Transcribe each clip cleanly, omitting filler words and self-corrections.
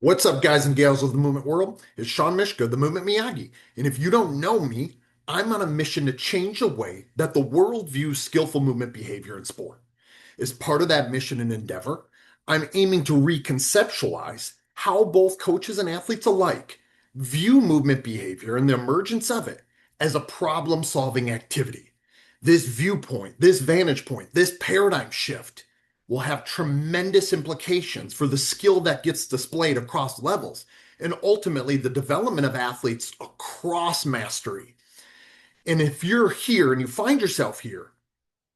What's up, guys and gals of the movement world? It's Sean Mishka, the Movement Miyagi. And if you don't know me, I'm on a mission to change the way that the world views skillful movement behavior in sport. As part of that mission and endeavor, I'm aiming to reconceptualize how both coaches and athletes alike view movement behavior and the emergence of it as a problem solving activity. This viewpoint, this vantage point, this paradigm shift will have tremendous implications for the skill that gets displayed across levels and ultimately the development of athletes across mastery. And if you're here and you find yourself here,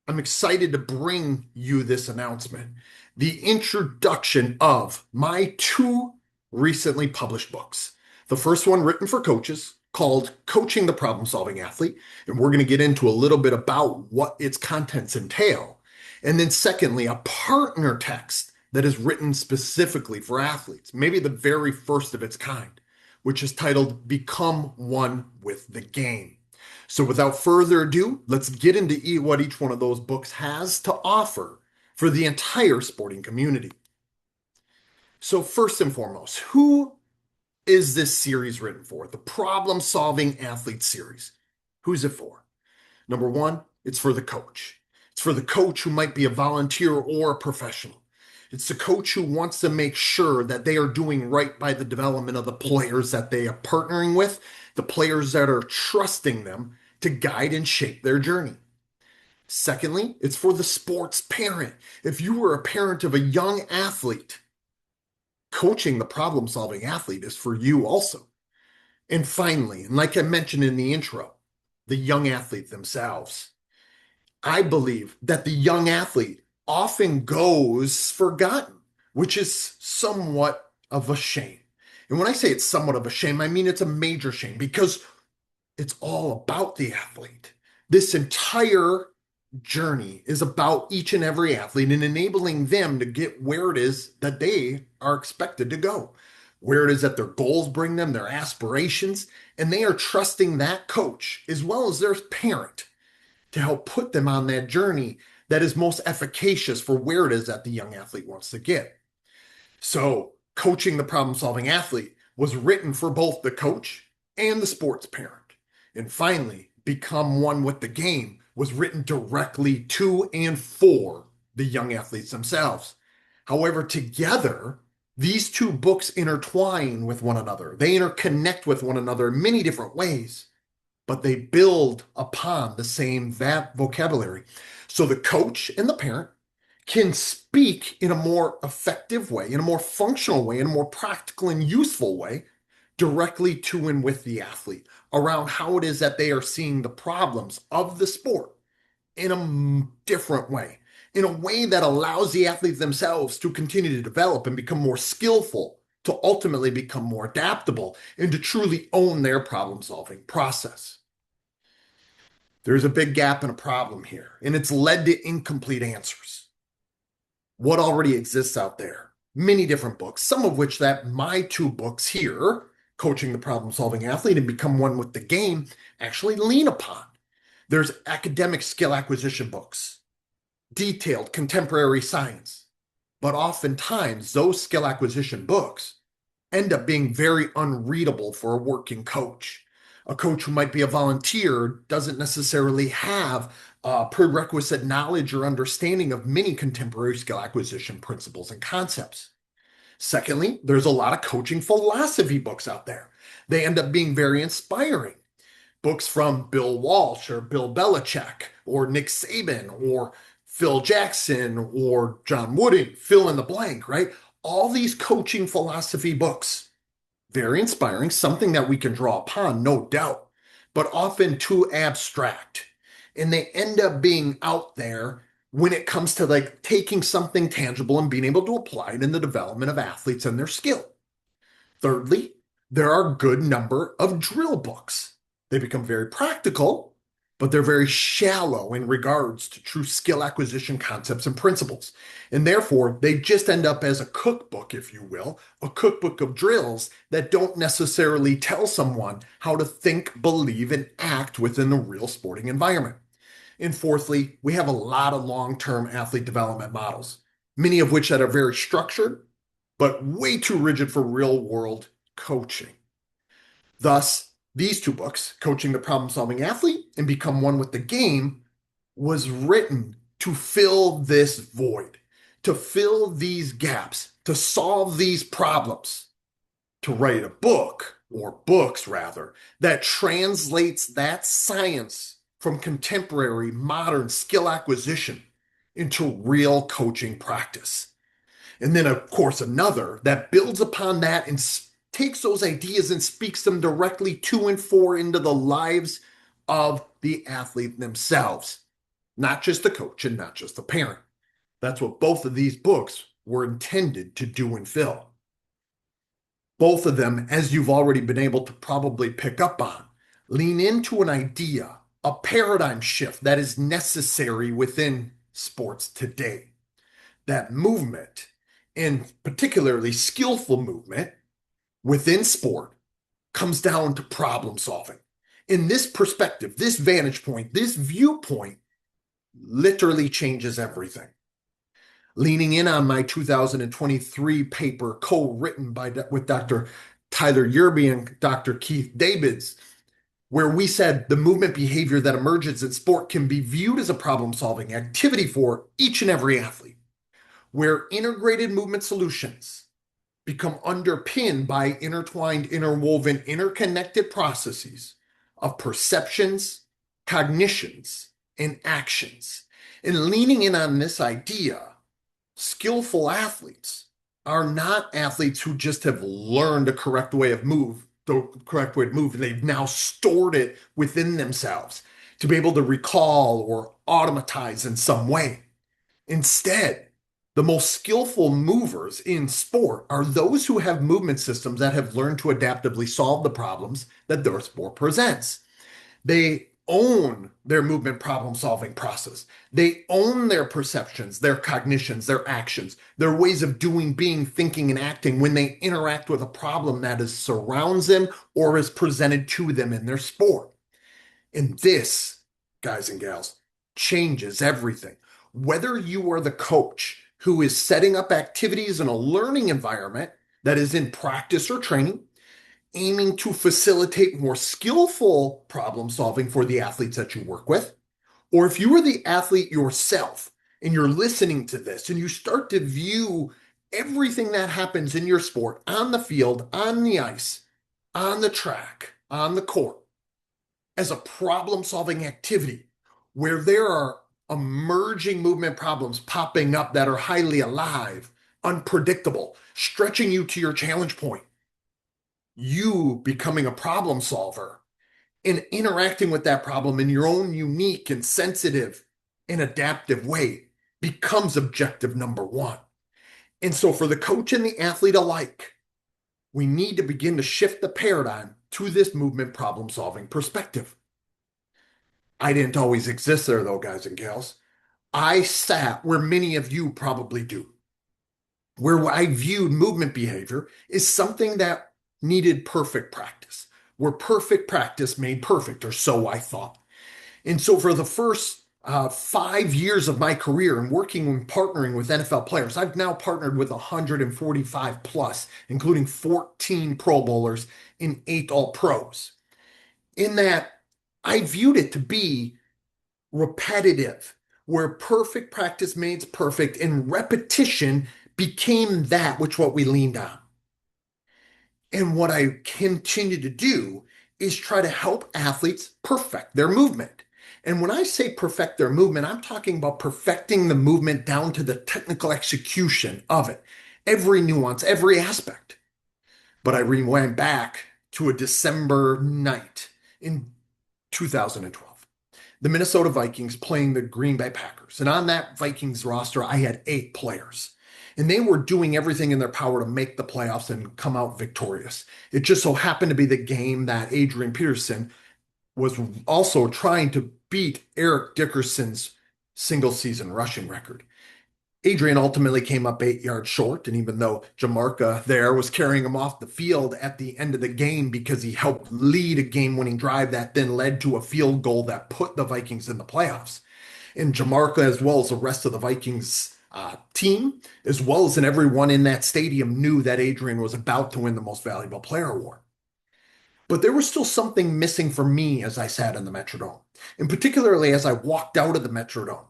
I'm excited to bring you this announcement, the introduction of my two recently published books. The first one written for coaches called Coaching the Problem Solving Athlete, and we're going to get into a little bit about what its contents entail. And then secondly, a partner text that is written specifically for athletes, maybe the very first of its kind, which is titled Become One with the Game. So without further ado, let's get into what each one of those books has to offer for the entire sporting community. So first and foremost, who is this series written for? The Problem Solving Athlete series. Who's it for? Number one, it's for the coach. It's for the coach who might be a volunteer or a professional. It's the coach who wants to make sure that they are doing right by the development of the players that they are partnering with, the players that are trusting them to guide and shape their journey. Secondly, it's for the sports parent. If you were a parent of a young athlete, coaching the problem solving athlete is for you also. And finally, and like I mentioned in the intro, the young athlete themselves. I believe that the young athlete often goes forgotten, which is somewhat of a shame. And when I say it's somewhat of a shame, I mean it's a major shame because it's all about the athlete. This entire journey is about each and every athlete and enabling them to get where it is that they are expected to go, where it is that their goals bring them, their aspirations, and they are trusting that coach as well as their parent to help put them on that journey that is most efficacious for where it is that the young athlete wants to get. So, coaching the problem solving athlete was written for both the coach and the sports parent. And finally, Become One with the Game was written directly to and for the young athletes themselves. However, together, these two books intertwine with one another. They interconnect with one another in many different ways, but they build upon the same vocabulary. So the coach and the parent can speak in a more effective way, in a more functional way, in a more practical and useful way, directly to and with the athlete around how it is that they are seeing the problems of the sport in a different way, in a way that allows the athletes themselves to continue to develop and become more skillful, to ultimately become more adaptable, and to truly own their problem solving process. There's a big gap and a problem here, and it's led to incomplete answers. What already exists out there? Many different books, some of which that my two books here, Coaching the Problem Solving Athlete and Become One with the Game, actually lean upon. There's academic skill acquisition books, detailed contemporary science, but oftentimes those skill acquisition books end up being very unreadable for a working coach. A coach who might be a volunteer doesn't necessarily have prerequisite knowledge or understanding of many contemporary skill acquisition principles and concepts. Secondly, there's a lot of coaching philosophy books out there. They end up being very inspiring. Books from Bill Walsh or Bill Belichick or Nick Saban or Phil Jackson or John Wooden, fill in the blank, right? All these coaching philosophy books, very inspiring, something that we can draw upon, no doubt, but often too abstract. And they end up being out there when it comes to like taking something tangible and being able to apply it in the development of athletes and their skill. Thirdly, there are a good number of drill books. They become very practical, but they're very shallow in regards to true skill acquisition concepts and principles. And therefore, they just end up as a cookbook, if you will, a cookbook of drills that don't necessarily tell someone how to think, believe, and act within the real sporting environment. And fourthly, we have a lot of long-term athlete development models, many of which that are very structured, but way too rigid for real world coaching. Thus, these two books, Coaching the Problem Solving Athlete and Become One with the Game, was written to fill this void, to fill these gaps, to solve these problems, to write a book, or books rather, that translates that science from contemporary modern skill acquisition into real coaching practice. And then, of course, another that builds upon that and takes those ideas and speaks them directly to and for into the lives of the athlete themselves, not just the coach and not just the parent. That's what both of these books were intended to do and fill. Both of them, as you've already been able to probably pick up on, lean into an idea, a paradigm shift that is necessary within sports today. That movement, and particularly skillful movement within sport, comes down to problem solving. In this perspective, this vantage point, this viewpoint literally changes everything. Leaning in on my 2023 paper co-written with Dr. Tyler Yerby and Dr. Keith Davids, where we said the movement behavior that emerges in sport can be viewed as a problem-solving activity for each and every athlete, where integrated movement solutions become underpinned by intertwined, interwoven, interconnected processes of perceptions, cognitions, and actions. And leaning in on this idea, skillful athletes are not athletes who just have learned the correct way to move, and they've now stored it within themselves to be able to recall or automatize in some way. Instead, the most skillful movers in sport are those who have movement systems that have learned to adaptively solve the problems that their sport presents. They own their movement problem solving process. They own their perceptions, their cognitions, their actions, their ways of doing, being, thinking, and acting when they interact with a problem that is surrounds them or is presented to them in their sport. And this, guys and gals, changes everything. Whether you are the coach who is setting up activities in a learning environment that is in practice or training, aiming to facilitate more skillful problem solving for the athletes that you work with, or if you are the athlete yourself and you're listening to this and you start to view everything that happens in your sport on the field, on the ice, on the track, on the court as a problem solving activity where there are emerging movement problems popping up that are highly alive, unpredictable, stretching you to your challenge point, you becoming a problem solver and interacting with that problem in your own unique and sensitive and adaptive way becomes objective number one. And so for the coach and the athlete alike, we need to begin to shift the paradigm to this movement problem solving perspective. I didn't always exist there though, guys and gals. I sat where many of you probably do, where I viewed movement behavior as something that needed perfect practice, where perfect practice made perfect, or so I thought. And so for the first 5 years of my career and working and partnering with NFL players, I've now partnered with 145 plus, including 14 Pro Bowlers and 8 All Pros. In that, I viewed it to be repetitive, where perfect practice made perfect and repetition became that which what we leaned on. And what I continue to do is try to help athletes perfect their movement. And when I say perfect their movement, I'm talking about perfecting the movement down to the technical execution of it, every nuance, every aspect. But I rewind back to a December night in 2012. The Minnesota Vikings playing the Green Bay Packers. And on that Vikings roster, I had 8 players. And they were doing everything in their power to make the playoffs and come out victorious. It just so happened to be the game that Adrian Peterson was also trying to beat Eric Dickerson's single season rushing record. Adrian ultimately came up 8 yards short, and even though Jamarca there was carrying him off the field at the end of the game because he helped lead a game-winning drive that then led to a field goal that put the Vikings in the playoffs. And Jamarca, as well as the rest of the Vikings team, as well as in everyone in that stadium knew that Adrian was about to win the Most Valuable Player award. But there was still something missing for me as I sat in the Metrodome, and particularly as I walked out of the Metrodome.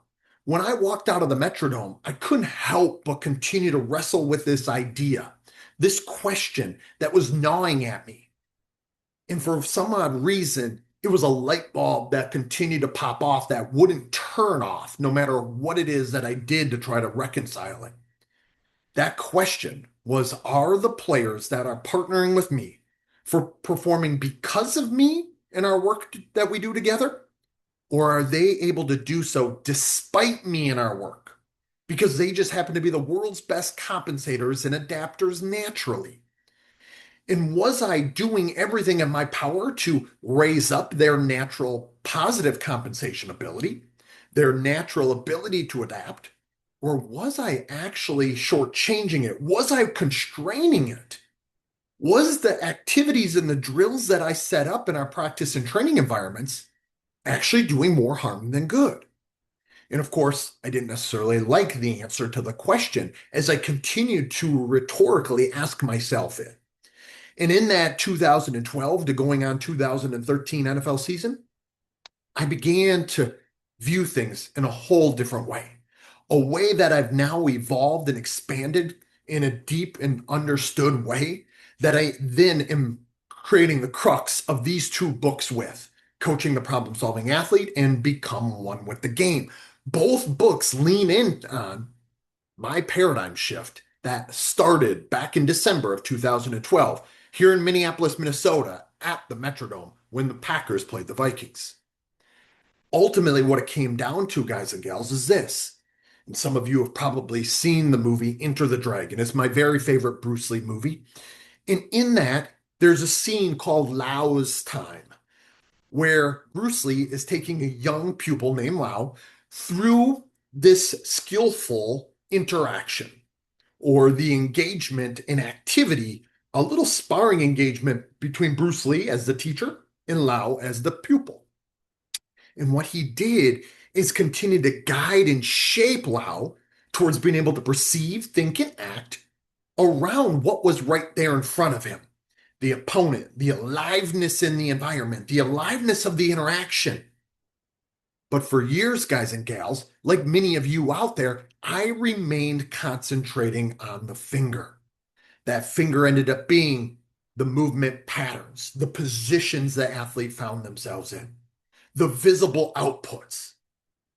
When I walked out of the Metrodome, I couldn't help but continue to wrestle with this idea, this question that was gnawing at me. And for some odd reason, it was a light bulb that continued to pop off that wouldn't turn off no matter what it is that I did to try to reconcile it. That question was, are the players that are partnering with me for performing because of me and our work that we do together? Or are they able to do so despite me and our work? Because they just happen to be the world's best compensators and adapters naturally. And was I doing everything in my power to raise up their natural positive compensation ability, their natural ability to adapt? Or was I actually shortchanging it? Was I constraining it? Was the activities and the drills that I set up in our practice and training environments actually doing more harm than good? And of course, I didn't necessarily like the answer to the question as I continued to rhetorically ask myself it. And in that 2012 to going on 2013 NFL season, I began to view things in a whole different way, a way that I've now evolved and expanded in a deep and understood way that I then am creating the crux of these two books with Coaching the Problem Solving Athlete and Become One with the Game. Both books lean in on my paradigm shift that started back in December of 2012 here in Minneapolis, Minnesota at the Metrodome when the Packers played the Vikings. Ultimately, what it came down to, guys and gals, is this. And some of you have probably seen the movie Enter the Dragon. It's my very favorite Bruce Lee movie. And in that, there's a scene called Lao's Time, where Bruce Lee is taking a young pupil named Lao through this skillful interaction or the engagement in activity, a little sparring engagement between Bruce Lee as the teacher and Lao as the pupil. And what he did is continue to guide and shape Lao towards being able to perceive, think, and act around what was right there in front of him. The opponent, the aliveness in the environment, the aliveness of the interaction. But for years, guys and gals, like many of you out there, I remained concentrating on the finger. That finger ended up being the movement patterns, the positions the athlete found themselves in, the visible outputs.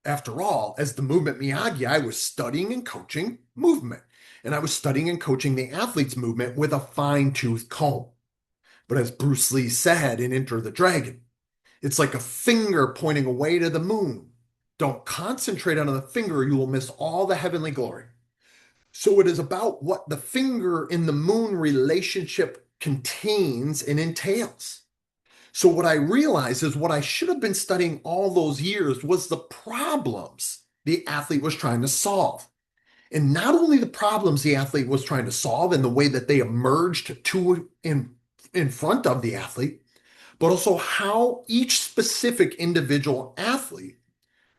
After all, as the movement Miyagi, I was studying and coaching movement, and I was studying and coaching the athlete's movement with a fine-tooth comb. But as Bruce Lee said in Enter the Dragon, it's like a finger pointing away to the moon. Don't concentrate on the finger, you will miss all the heavenly glory. So it is about what the finger in the moon relationship contains and entails. So what I realized is what I should have been studying all those years was the problems the athlete was trying to solve. And not only the problems the athlete was trying to solve and the way that they emerged to in front of the athlete, but also how each specific individual athlete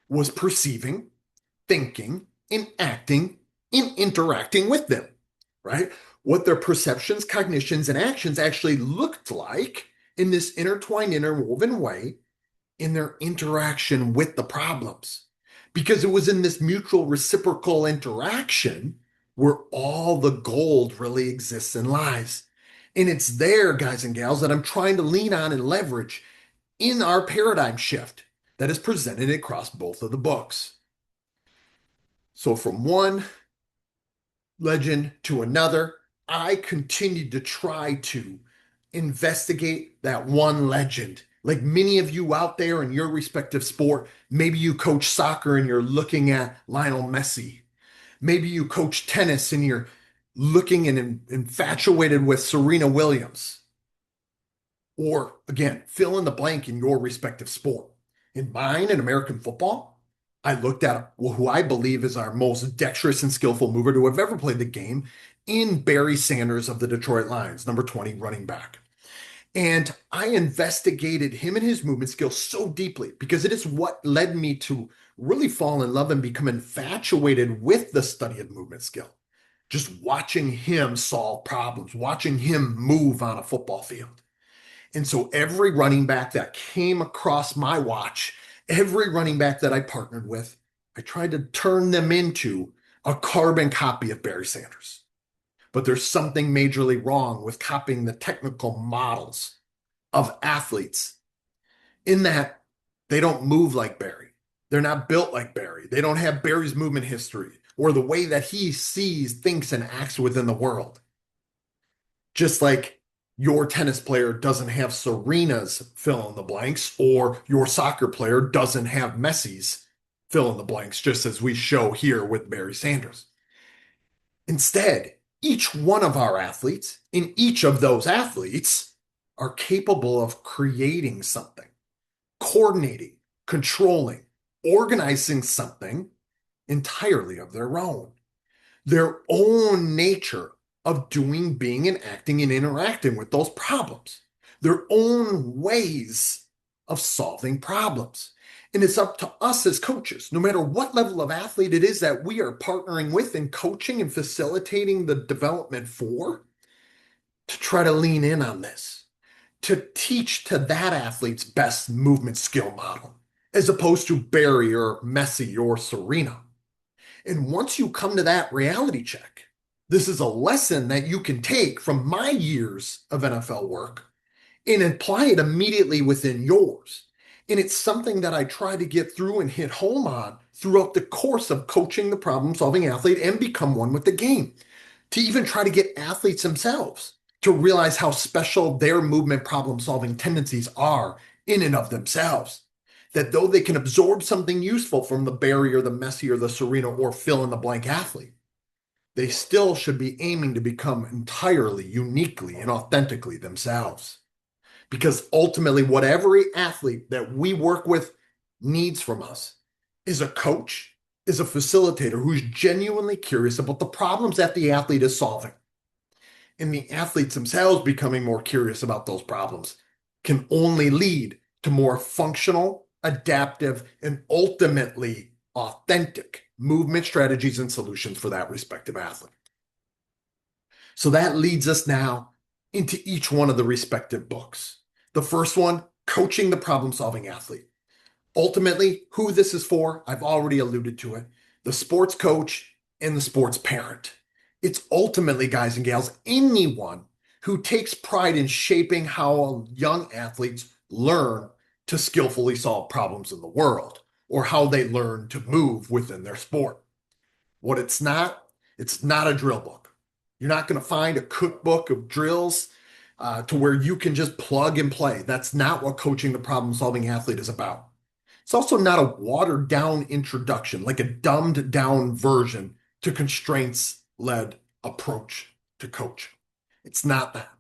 was perceiving, thinking, and acting and interacting with them, right? What their perceptions, cognitions, and actions actually looked like in this intertwined, interwoven way in their interaction with the problems. Because it was in this mutual reciprocal interaction where all the gold really exists and lies. And it's there, guys and gals, that I'm trying to lean on and leverage in our paradigm shift that is presented across both of the books. So from one legend to another, I continued to try to investigate that one legend. Like many of you out there in your respective sport, maybe you coach soccer and you're looking at Lionel Messi. Maybe you coach tennis and you're looking and infatuated with Serena Williams. Or again, fill in the blank in your respective sport. In mine, in American football, I looked at who I believe is our most dexterous and skillful mover to have ever played the game in Barry Sanders of the Detroit Lions, number 20 running back. And I investigated him and his movement skills so deeply because it is what led me to really fall in love and become infatuated with the study of movement skill. Just watching him solve problems, watching him move on a football field. And so every running back that came across my watch, every running back that I partnered with, I tried to turn them into a carbon copy of Barry Sanders. But there's something majorly wrong with copying the technical models of athletes in that they don't move like Barry. They're not built like Barry. They don't have Barry's movement history or the way that he sees, thinks, and acts within the world. Just like your tennis player doesn't have Serena's fill in the blanks, or your soccer player doesn't have Messi's fill in the blanks, just as we show here with Barry Sanders. Instead, each one of our athletes, in each of those athletes, are capable of creating something, coordinating, controlling, organizing something entirely of their own nature of doing, being, and acting and interacting with those problems, their own ways of solving problems. And it's up to us as coaches, no matter what level of athlete it is that we are partnering with and coaching and facilitating the development for, to try to lean in on this, to teach to that athlete's best movement skill model, as opposed to Barry or Messi or Serena. And once you come to that reality check, this is a lesson that you can take from my years of NFL work and apply it immediately within yours. And it's something that I try to get through and hit home on throughout the course of coaching the problem solving athlete and become one with the game. To even try to get athletes themselves to realize how special their movement problem solving tendencies are in and of themselves. That though they can absorb something useful from the Barry or the Messi or the Serena or fill in the blank athlete, they still should be aiming to become entirely, uniquely, and authentically themselves. Because ultimately, what every athlete that we work with needs from us is a coach, is a facilitator who's genuinely curious about the problems that the athlete is solving. And the athletes themselves becoming more curious about those problems can only lead to more functional, adaptive, and ultimately authentic movement strategies and solutions for that respective athlete. So that leads us now into each one of the respective books. The first one, Coaching the Problem Solving Athlete. Ultimately, who this is for, I've already alluded to it, the sports coach and the sports parent. It's ultimately, guys and gals, anyone who takes pride in shaping how young athletes learn to skillfully solve problems in the world, or how they learn to move within their sport. What it's not a drill book. You're not going to find a cookbook of drills to where you can just plug and play. That's not what coaching the problem solving athlete is about. It's also not a watered down introduction, like a dumbed down version to constraints led approach to coaching. It's not that.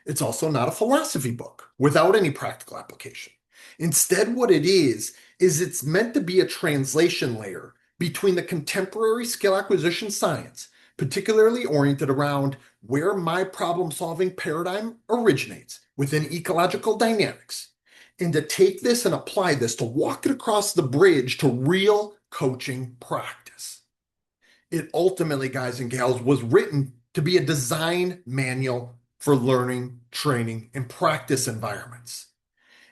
It's also not a philosophy book without any practical application. Instead, what it is it's meant to be a translation layer between the contemporary skill acquisition science, particularly oriented around where my problem solving paradigm originates within ecological dynamics, and to take this and apply this to walk it across the bridge to real coaching practice. It ultimately, guys and gals, was written to be a design manual for learning, training, and practice environments.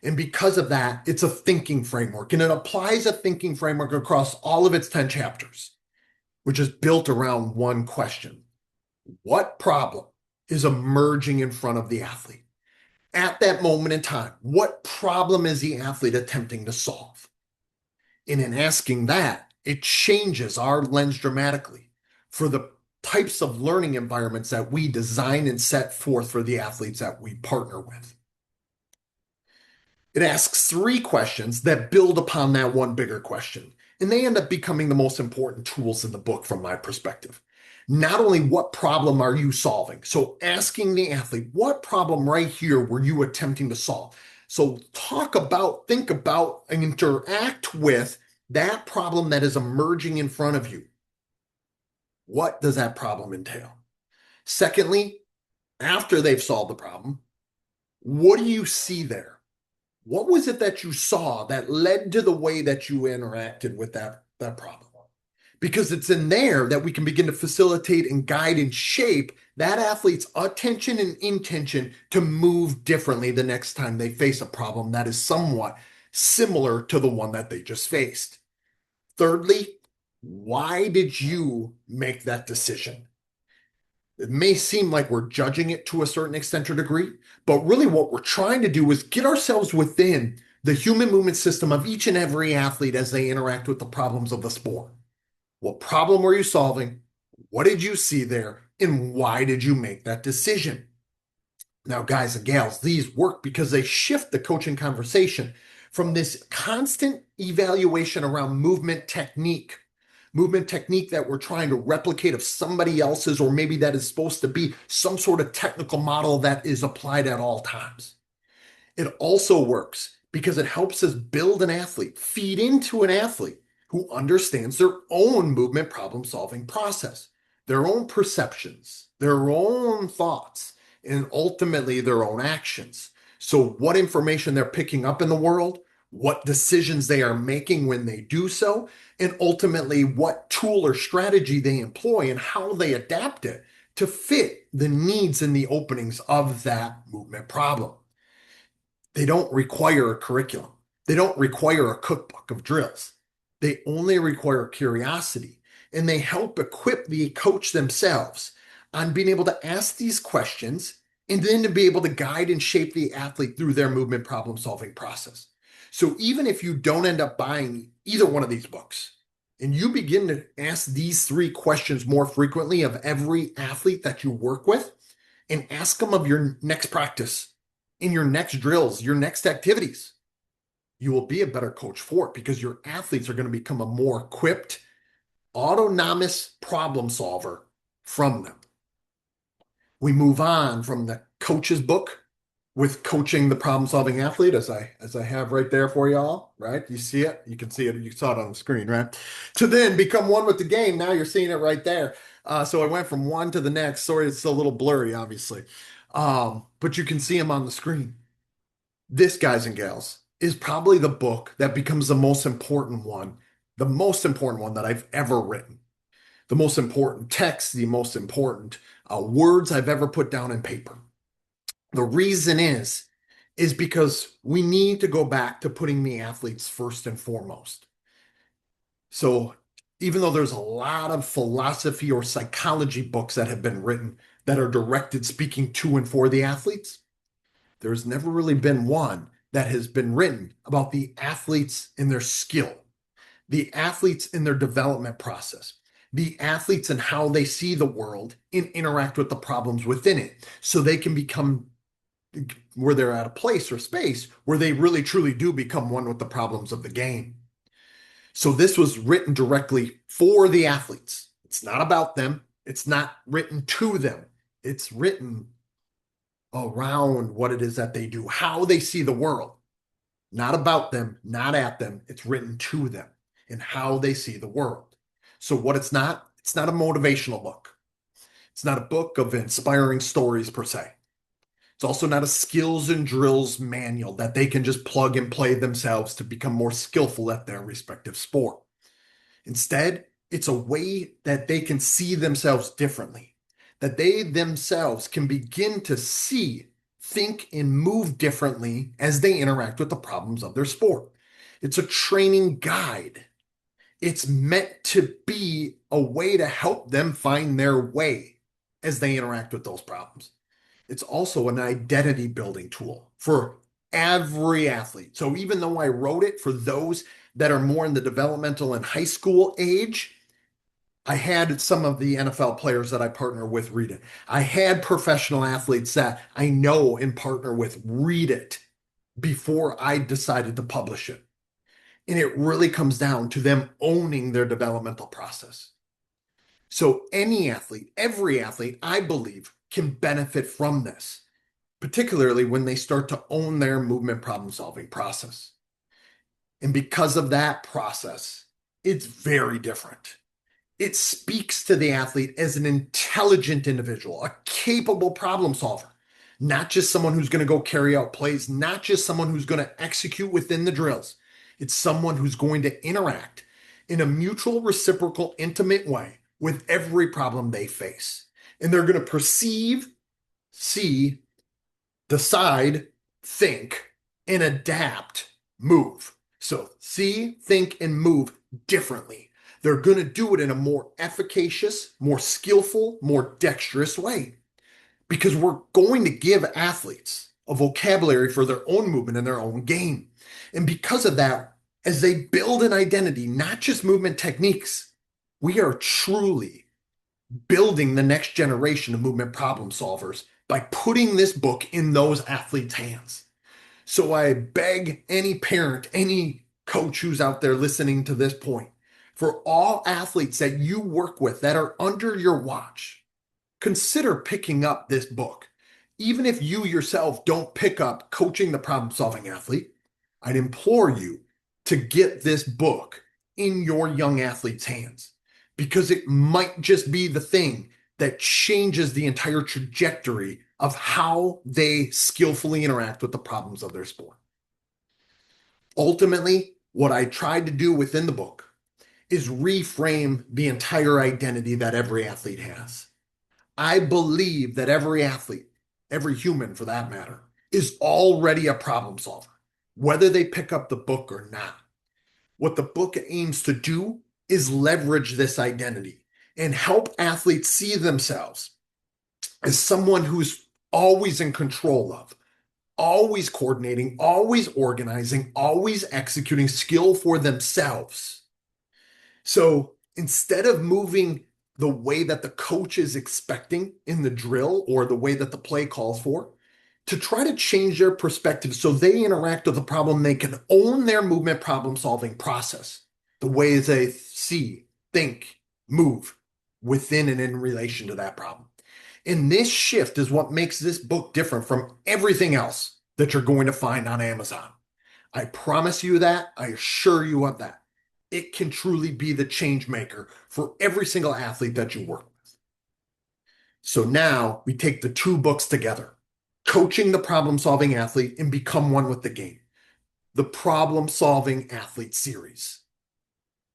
And because of that, it's a thinking framework, and it applies a thinking framework across all of its 10 chapters, which is built around one question. What problem is emerging in front of the athlete? At that moment in time, what problem is the athlete attempting to solve? And in asking that, it changes our lens dramatically for the types of learning environments that we design and set forth for the athletes that we partner with. It asks three questions that build upon that one bigger question, and they end up becoming the most important tools in the book from my perspective. Not only what problem are you solving? So asking the athlete, what problem right here were you attempting to solve? So talk about, think about, and interact with that problem that is emerging in front of you. What does that problem entail? Secondly, after they've solved the problem, what do you see there? What was it that you saw that led to the way that you interacted with that problem? Because it's in there that we can begin to facilitate and guide and shape that athlete's attention and intention to move differently the next time they face a problem that is somewhat similar to the one that they just faced. Thirdly, why did you make that decision? It may seem like we're judging it to a certain extent or degree, but really what we're trying to do is get ourselves within the human movement system of each and every athlete as they interact with the problems of the sport. What problem were you solving? What did you see there? And why did you make that decision? Now, guys and gals, these work because they shift the coaching conversation from this constant evaluation around movement technique that we're trying to replicate of somebody else's, or maybe that is supposed to be some sort of technical model that is applied at all times. It also works because it helps us build an athlete, feed into an athlete who understands their own movement problem solving process, their own perceptions, their own thoughts, and ultimately their own actions. So, what information they're picking up in the world, what decisions they are making when they do so, and ultimately what tool or strategy they employ and how they adapt it to fit the needs and the openings of that movement problem. They don't require a curriculum. They don't require a cookbook of drills. They only require curiosity, and they help equip the coach themselves on being able to ask these questions and then to be able to guide and shape the athlete through their movement problem solving process. So even if you don't end up buying either one of these books and you begin to ask these three questions more frequently of every athlete that you work with and ask them of your next practice, in your next drills, your next activities, you will be a better coach for it because your athletes are going to become a more equipped, autonomous problem solver from them. We move on from the coach's book with coaching the problem solving athlete as I have right there for y'all, right? You see it, you can see it, you saw it on the screen, right? To then become one with the game. Now you're seeing it right there. So I went from one to the next. Sorry, it's a little blurry, obviously. But you can see them on the screen. This, guys and gals, is probably the book that becomes the most important one that I've ever written, the most important text, the most important words I've ever put down in paper. The reason is because we need to go back to putting the athletes first and foremost. So even though there's a lot of philosophy or psychology books that have been written that are directed speaking to and for the athletes, there's never really been one that has been written about the athletes in their skill, the athletes in their development process, the athletes and how they see the world and interact with the problems within it so they can become where they're at a place or space where they really truly do become one with the problems of the game. So this was written directly for the athletes. It's not about them. It's not written to them. It's written around what it is that they do, how they see the world. Not about them, not at them. It's written to them and how they see the world. So what it's not a motivational book. It's not a book of inspiring stories per se. It's also not a skills and drills manual that they can just plug and play themselves to become more skillful at their respective sport. Instead, it's a way that they can see themselves differently, that they themselves can begin to see, think, and move differently as they interact with the problems of their sport. It's a training guide. It's meant to be a way to help them find their way as they interact with those problems. It's also an identity building tool for every athlete. So even though I wrote it for those that are more in the developmental and high school age, I had some of the NFL players that I partner with read it. I had professional athletes that I know and partner with read it before I decided to publish it. And it really comes down to them owning their developmental process. So any athlete, every athlete, I believe, can benefit from this, particularly when they start to own their movement problem solving process. And because of that process, it's very different. It speaks to the athlete as an intelligent individual, a capable problem solver, not just someone who's going to go carry out plays, not just someone who's going to execute within the drills. It's someone who's going to interact in a mutual, reciprocal, intimate way with every problem they face. And they're going to perceive, see, decide, think, and adapt, move. So see, think, and move differently. They're going to do it in a more efficacious, more skillful, more dexterous way because we're going to give athletes a vocabulary for their own movement and their own game. And because of that, as they build an identity, not just movement techniques, we are truly building the next generation of movement problem solvers by putting this book in those athletes' hands. So I beg any parent, any coach who's out there listening to this point, for all athletes that you work with that are under your watch, consider picking up this book. Even if you yourself don't pick up Coaching the Problem Solving Athlete, I'd implore you to get this book in your young athlete's hands because it might just be the thing that changes the entire trajectory of how they skillfully interact with the problems of their sport. Ultimately, what I tried to do within the book is reframe the entire identity that every athlete has. I believe that every athlete, every human for that matter, is already a problem solver, whether they pick up the book or not. What the book aims to do is leverage this identity and help athletes see themselves as someone who's always in control of, always coordinating, always organizing, always executing skill for themselves. So instead of moving the way that the coach is expecting in the drill or the way that the play calls for, to try to change their perspective so they interact with the problem, they can own their movement problem solving process, the ways they see, think, move within and in relation to that problem. And this shift is what makes this book different from everything else that you're going to find on Amazon. I promise you that. I assure you of that. It can truly be the change maker for every single athlete that you work with. So now we take the two books together, Coaching the Problem Solving Athlete and Become One with the Game, the Problem Solving Athlete series.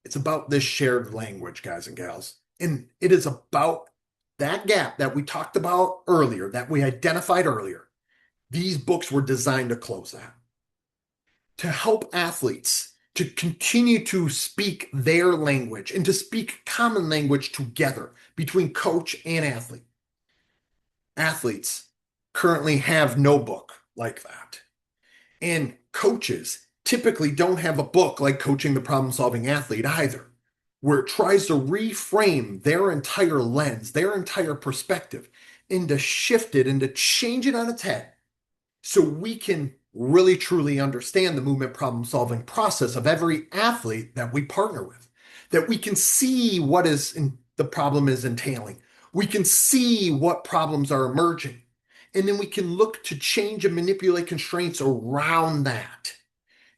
It's about this shared language, guys and gals. And it is about that gap that we talked about earlier, that we identified earlier. These books were designed to close that, to help athletes to continue to speak their language and to speak common language together between coach and athlete. Athletes currently have no book like that. And coaches typically don't have a book like Coaching the Problem Solving Athlete either, where it tries to reframe their entire lens, their entire perspective, and to shift it and to change it on its head so we can really truly understand the movement problem solving process of every athlete that we partner with, that we can see what the problem is entailing. We can see what problems are emerging. And then we can look to change and manipulate constraints around that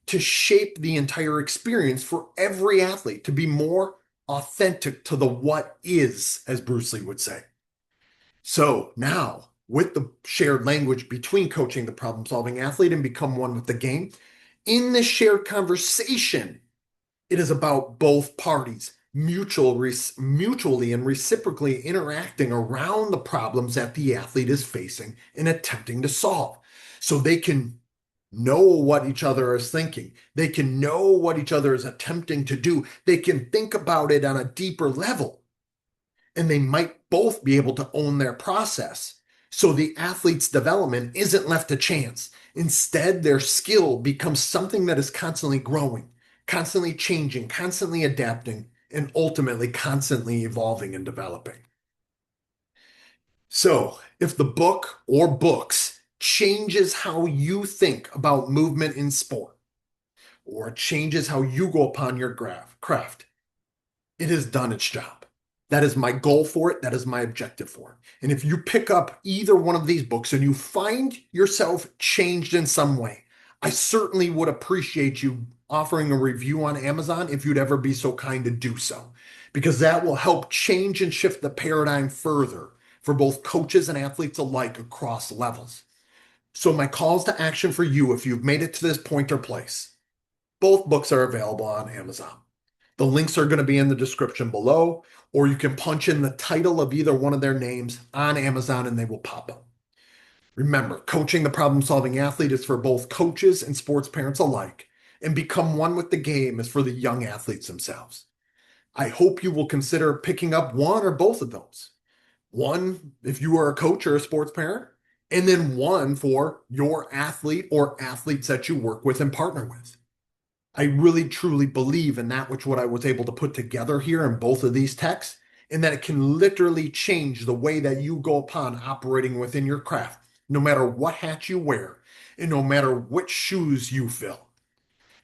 to shape the entire experience for every athlete to be more authentic to the what is, as Bruce Lee would say. So now, with the shared language between Coaching the Problem Solving Athlete and Become One with the Game, in this shared conversation, it is about both parties mutually and reciprocally interacting around the problems that the athlete is facing and attempting to solve. So they can know what each other is thinking. They can know what each other is attempting to do. They can think about it on a deeper level. And they might both be able to own their process. So the athlete's development isn't left to chance. Instead, their skill becomes something that is constantly growing, constantly changing, constantly adapting, and ultimately constantly evolving and developing. So if the book or books changes how you think about movement in sport, or changes how you go upon your craft, it has done its job. That is my goal for it. That is my objective for it. And if you pick up either one of these books and you find yourself changed in some way, I certainly would appreciate you offering a review on Amazon if you'd ever be so kind to do so, because that will help change and shift the paradigm further for both coaches and athletes alike across levels. So my calls to action for you, if you've made it to this point or place, both books are available on Amazon. The links are going to be in the description below, or you can punch in the title of either one of their names on Amazon and they will pop up. Remember, coaching the problem solving athlete is for both coaches and sports parents alike, and become one with the game is for the young athletes themselves. I hope you will consider picking up one or both of those. One, if you are a coach or a sports parent, and then one for your athlete or athletes that you work with and partner with. I really truly believe in that which what I was able to put together here in both of these texts, and that it can literally change the way that you go upon operating within your craft, no matter what hat you wear, and no matter which shoes you fill.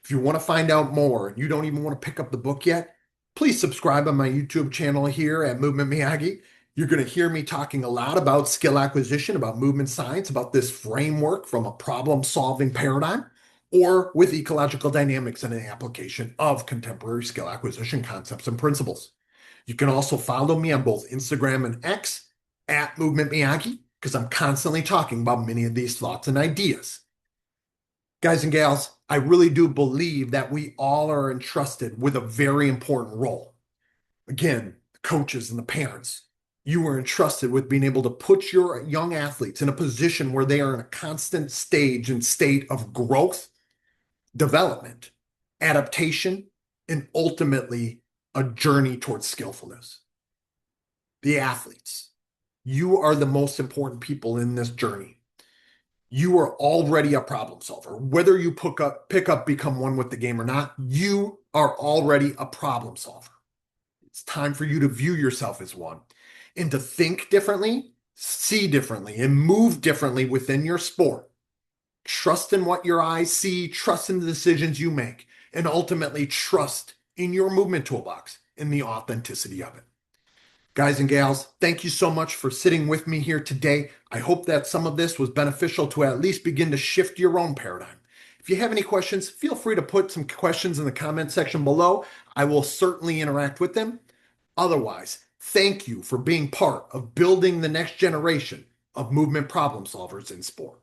If you want to find out more and you don't even want to pick up the book yet, please subscribe on my YouTube channel here at Movement Miyagi. You're going to hear me talking a lot about skill acquisition, about movement science, about this framework from a problem solving paradigm, or with ecological dynamics and an application of contemporary skill acquisition concepts and principles. You can also follow me on both Instagram and X at Movement Miyagi, because I'm constantly talking about many of these thoughts and ideas. Guys and gals, I really do believe that we all are entrusted with a very important role. Again, the coaches and the parents, you are entrusted with being able to put your young athletes in a position where they are in a constant stage and state of growth, development, adaptation, and ultimately a journey towards skillfulness. The athletes, you are the most important people in this journey. You are already a problem solver. Whether you pick up, become one with the game or not, you are already a problem solver. It's time for you to view yourself as one and to think differently, see differently, and move differently within your sport. Trust in what your eyes see, trust in the decisions you make, and ultimately trust in your movement toolbox and the authenticity of it. Guys and gals, thank you so much for sitting with me here today. I hope that some of this was beneficial to at least begin to shift your own paradigm. If you have any questions, feel free to put some questions in the comment section below. I will certainly interact with them. Otherwise, thank you for being part of building the next generation of movement problem solvers in sport.